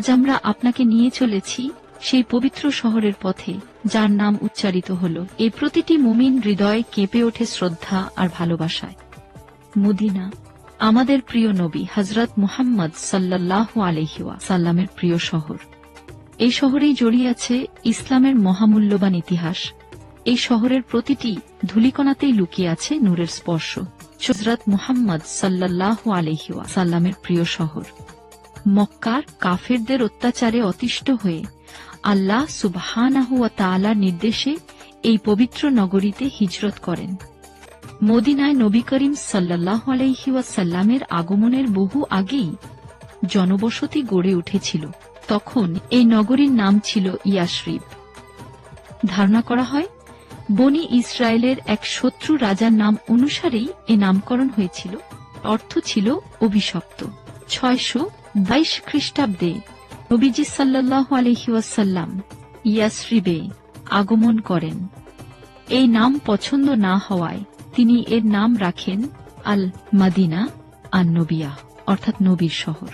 আজ আমরা আপনাকে নিয়ে চলেছি সেই পবিত্র শহরের পথে, যার নাম উচ্চারিত হল এই প্রতিটি মুমিন হৃদয় কেঁপে ওঠে শ্রদ্ধা আর ভালোবাসায়। মদিনা, আমাদের প্রিয় নবী হযরত মুহাম্মদ সাল্লাল্লাহু আলাইহি ওয়াসাল্লামের প্রিয় শহর। এই শহরেই জড়িয়ে আছে ইসলামের মহামূল্যবান ইতিহাস। এই শহরের প্রতিটি ধূলিকণাতেই লুকিয়ে আছে নূরের স্পর্শ। হযরত মুহাম্মদ সাল্লাল্লাহু আলাইহি ওয়াসাল্লামের প্রিয় শহর। মক্কার কাফেরদের অত্যাচারে অতিষ্ঠ হয়ে আল্লাহ সুবহানাহু ওয়া তাআলার নির্দেশে এই পবিত্র নগরীতে হিজরত করেন। মদিনায় নবী করিম সাল্লাল্লাহু আলাইহি ওয়াসাল্লামের আগমনের বহু আগেই জনবসতি গড়ে উঠেছিল। তখন এই নগরীর নাম ছিল ইয়াসরিব। ধারণা করা হয় বনি ইসরায়েলের এক শত্রু রাজার নাম অনুসারেই এ নামকরণ হয়েছিল। অর্থ ছিল অভিশপ্ত। 622 খ্রিস্টাব্দে নবীজি সাল্লাল্লাহু আলাইহি ওয়াসাল্লাম ইয়াসরিবে আগমন করেন। এই নাম পছন্দ না হওয়ায় তিনি এর নাম রাখেন আল মাদিনা আন নবিয়া, অর্থাৎ নবীর শহর।